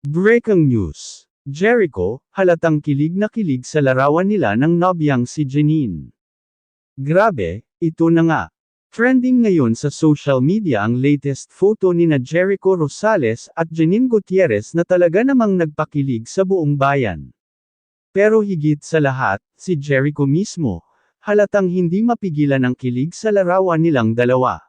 Breaking news. Jericho, halatang kilig na kilig sa larawan nila ng nobyang si Jenin. Grabe, ito na nga. Trending ngayon sa social media ang latest photo nina Jericho Rosales at Jenin Gutierrez na talaga namang nagpakilig sa buong bayan. Pero higit sa lahat, si Jericho mismo, halatang hindi mapigilan ang kilig sa larawan nilang dalawa.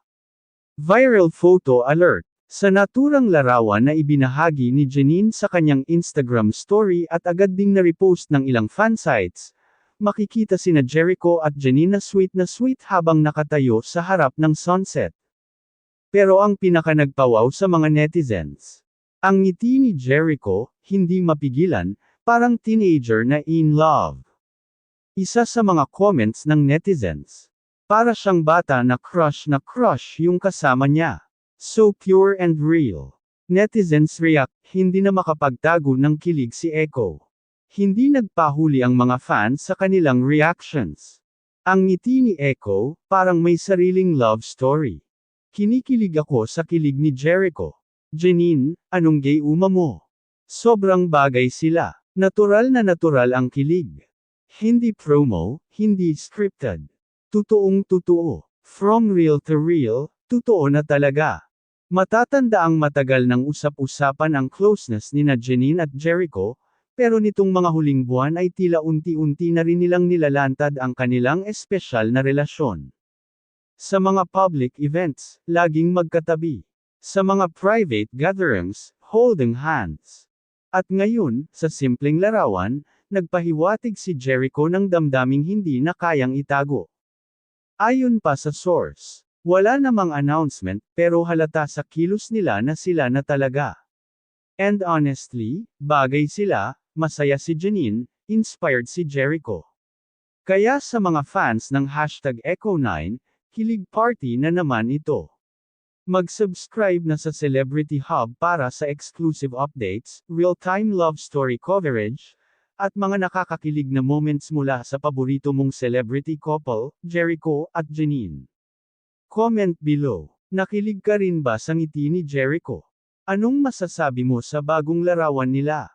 Viral photo alert. Sa naturang larawan na ibinahagi ni Jenin sa kanyang Instagram story at agad ding na-repost ng ilang fansites, makikita sina Jericho at Jenin na sweet habang nakatayo sa harap ng sunset. Pero ang pinaka-nagpawaw sa mga netizens, ang ngiti ni Jericho, hindi mapigilan, parang teenager na in love. Isa sa mga comments ng netizens, para siyang bata na crush yung kasama niya. So pure and real. Netizens react, hindi na makapagtago ng kilig si Echo. Hindi nagpahuli ang mga fans sa kanilang reactions. Ang ngiti ni Echo, parang may sariling love story. Kinikilig ako sa kilig ni Jericho. Jenin, anong gayuma mo? Sobrang bagay sila. Natural na natural ang kilig. Hindi promo, hindi scripted. Totoong totoo. From real to real, totoo na talaga. Matatanda ang matagal ng usap-usapan ang closeness nina Jenin at Jericho, pero nitong mga huling buwan ay tila unti-unti na rin nilang nilalantad ang kanilang espesyal na relasyon. Sa mga public events, laging magkatabi. Sa mga private gatherings, holding hands. At ngayon, sa simpleng larawan, nagpahiwatig si Jericho ng damdaming hindi na kayang itago. Ayon pa sa source, wala namang announcement, pero halata sa kilos nila na sila na talaga. And honestly, bagay sila, masaya si Jenin, inspired si Jericho. Kaya sa mga fans ng #Echo9, kilig party na naman ito. Mag-subscribe na sa Celebrity Hub para sa exclusive updates, real-time love story coverage, at mga nakakakilig na moments mula sa paborito mong celebrity couple, Jericho at Jenin. Comment below. Nakilig ka rin ba sa ngiti ni Jericho? Anong masasabi mo sa bagong larawan nila?